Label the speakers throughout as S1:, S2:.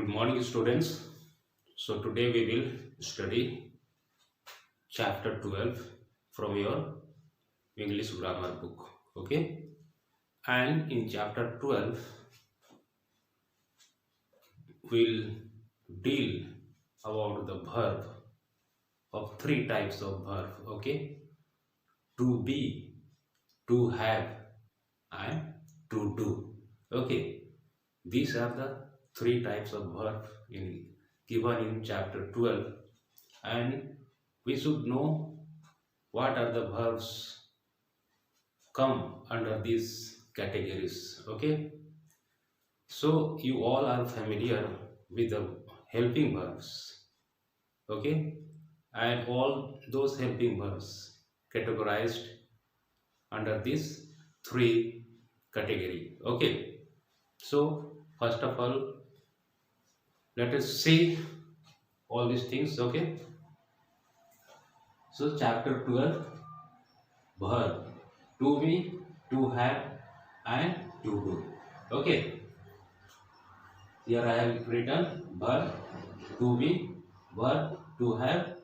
S1: Good morning, students. So, today we will study chapter 12 from your English grammar book. Okay, and in chapter 12, we'll deal about the verb of three types of verb. Okay, to be, to have, and to do. Okay, these are the three types of verb given in chapter 12, and we should know what are the verbs come under these categories. Okay, so you all are familiar with the helping verbs. Okay, and all those helping verbs categorized under these three category. Okay, so first of all, let us see all these things. Okay, so chapter 12, verb, to be, to have, and to do. Okay, here I have written verb to be, verb to have,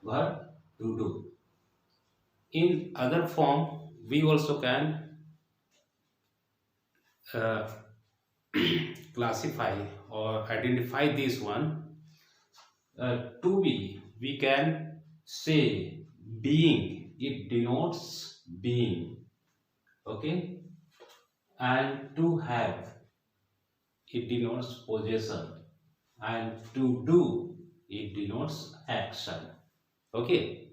S1: verb to do. In other form, we also can uh, classify or identify this one. To be, we can say being, it denotes being. Okay, and to have, it denotes possession, and to do, it denotes action. Okay,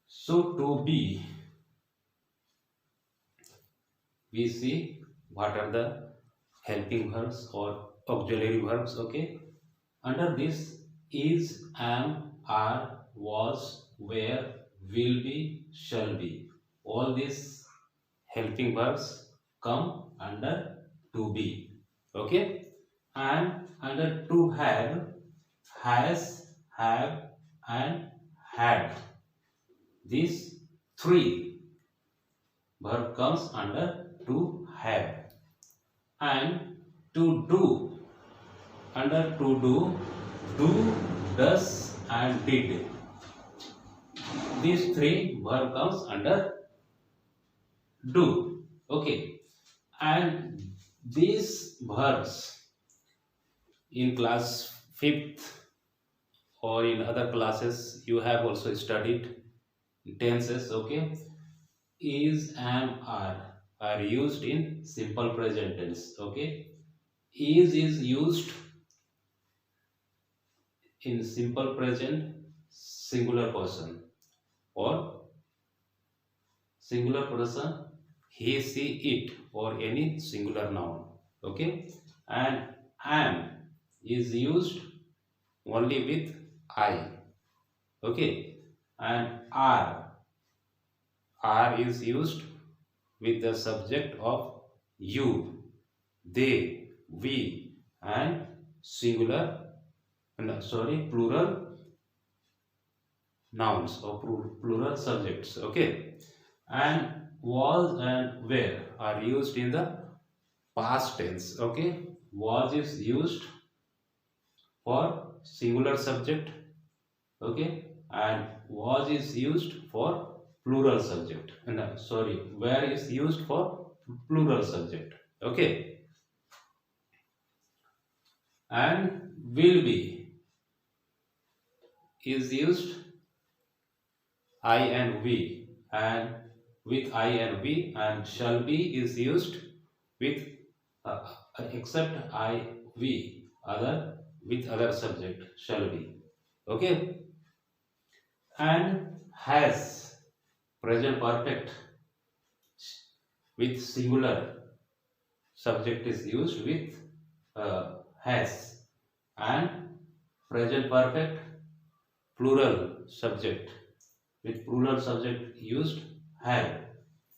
S1: so to be, we see what are the helping verbs or auxiliary verbs. Okay, under this, is, am, are, was, were, will be, shall be, all these helping verbs come under to be. Okay, and under to have, has, have, and had, these three verb comes under to have. And to do, under to do, does, and did, these three verb comes under do. Okay, and these verbs in class 5th or in other classes you have also studied tenses. Okay, is, am, are used in simple present tense. Okay, is used in simple present singular person or singular person he, she, it, or any singular noun. Okay, and am is used only with I. Okay, and are is used with the subject of you, they, we, and singular, no, sorry, plural nouns or plural subjects. Okay, and was and were are used in the past tense. Okay, was is used for singular subject. Okay, and was is used for plural subject, and sorry, where is used for plural subject. Okay, and will be is used I and we, and with I and we, and shall be is used with except I, we, other, with other subject shall be. Okay, and has, present perfect with singular subject is used with has, and present perfect plural subject with plural subject used had,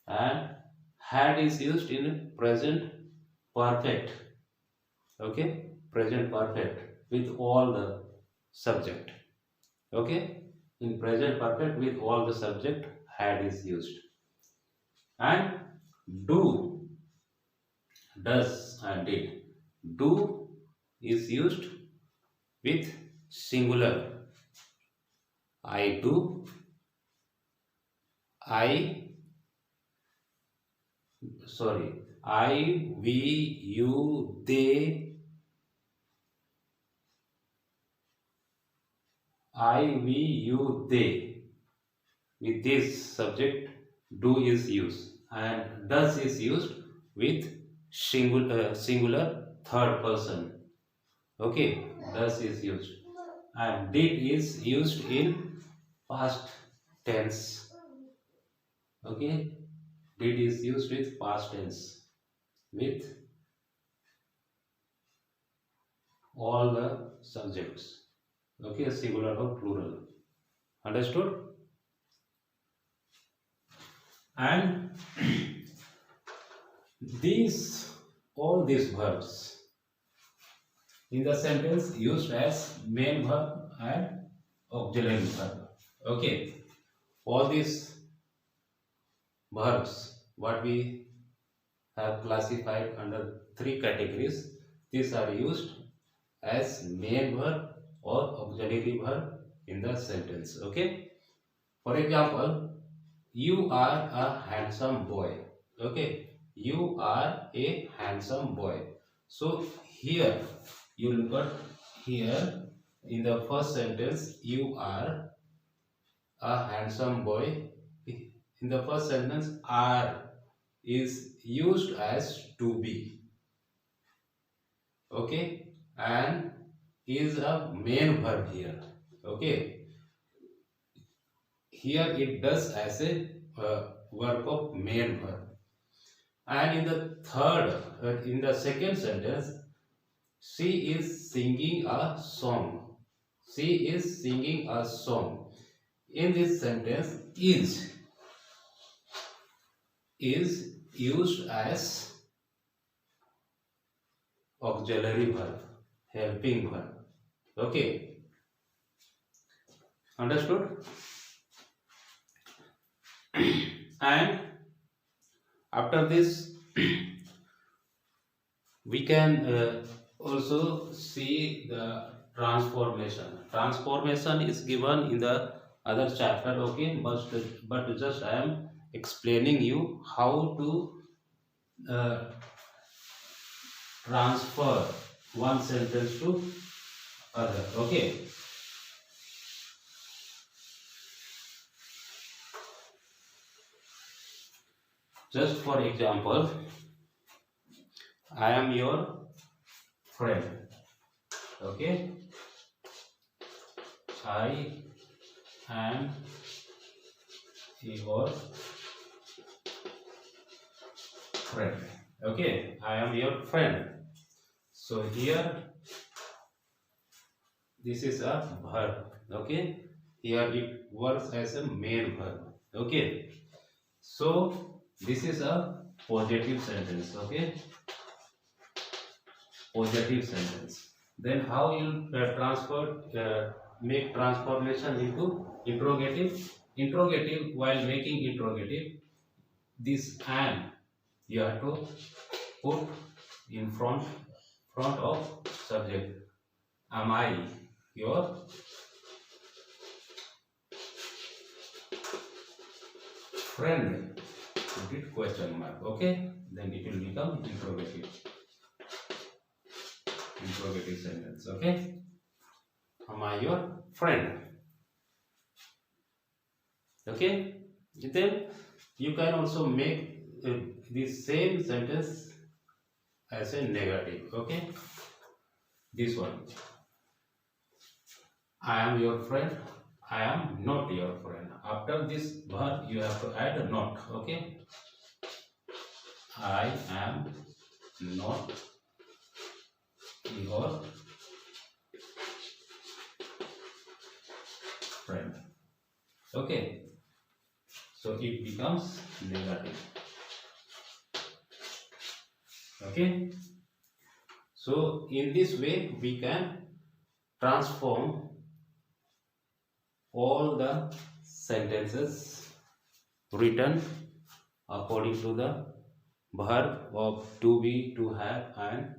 S1: and had is used in present perfect. Okay, present perfect with all the subject. Okay, in present perfect with all the subject had is used. And do, does, and did, Do is used with singular. I do, I, sorry, I, we, you, they, I, we, you, they. With this subject, do is used, and does is used with singular third person. Okay, does is used, and did is used in past tense. Okay, did is used with past tense with all the subjects. Okay, singular or plural. Understood? And these all these verbs in the sentence used as main verb and auxiliary verb. Okay, all these verbs what we have classified under three categories. These are used as main verb or auxiliary verb in the sentence. Okay, for example, you are a handsome boy. Okay, you are a handsome boy. So here you look at here in the first sentence, you are a handsome boy. In the first sentence, are is used as to be. Okay, and is a main verb here. Okay, here it does as a verb of main verb. And in the second sentence, she is singing a song. She is singing a song. In this sentence, is used as auxiliary verb, helping verb. Okay, understood? And after this, we can also see the transformation. Transformation is given in the other chapter. Okay, but just I am explaining you how to transfer one sentence to other. Okay, just for example, I am your friend. Okay, I am your friend. Okay, I am your friend. So here this is a verb. Okay, here it works as a main verb. Okay, so this is a positive sentence. Okay, positive sentence. Then how you make transformation into interrogative? Interrogative, while making interrogative, this "and" you have to put in front of subject. Am I your friend? Put it question mark. Okay, then it will become interrogative sentence. Okay, am I your friend? Okay, then you can also make the same sentence as a negative. Okay, this one, I am your friend, I am not your friend. After this verb you have to add a not. Okay, I am not your friend. Okay, so it becomes negative. Okay, so in this way we can transform all the sentences written according to the verb of to be, to have, and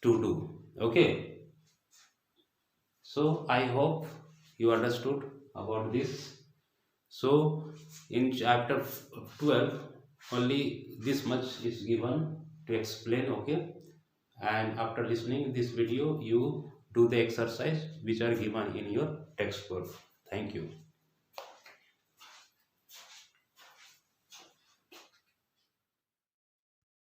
S1: to do. Okay, so I hope you understood about this. So in chapter 12 only this much is given to explain. Okay, and after listening this video you do the exercise which are given in your textbook. Thank you.